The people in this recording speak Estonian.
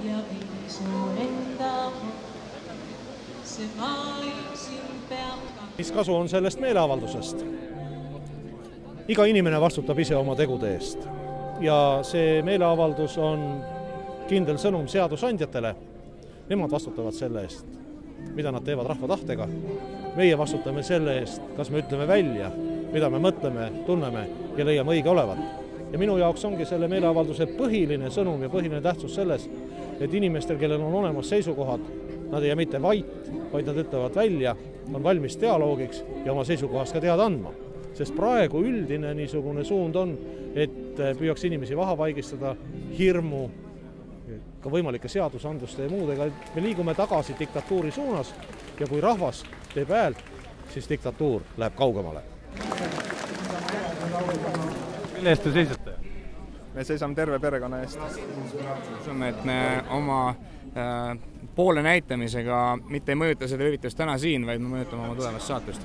ja ei su enda. See maailm siin peab. Mis kasu on sellest meeleavaldusest? Iga inimene vastutab ise oma tegude eest. Ja see meeleavaldus on kindel sõnum seadusandjatele. Nemad vastutavad selle eest, mida nad teevad rahva tahtega. Meie vastutame selle eest, kas me ütleme välja, mida me mõtleme, tunneme ja leiame õige olevat. Ja minu jaoks ongi selle meeleavalduse põhiline sõnum ja põhiline tähtsus selles, et inimestel, kellel on olemas seisukohad, nad ei jää mitte vait, vaid nad ütlevad välja, on valmis dialoogiks ja oma seisukohast ka teada andma. Sest praegu üldine niisugune suund on, et püüaks inimesi vaigistada hirmu, ka võimalike seadusandluste ja muudega. Me liigume tagasi diktatuuri suunas ja kui rahvas teeb häält, siis diktatuur läheb kaugemale. Mille eest te seisate? Me seisame terve perekonna eest. Usume, et me oma poole näitamisega mitte ei mõjuta seda üritust täna siin, vaid me mõjutame oma tulevast saatust.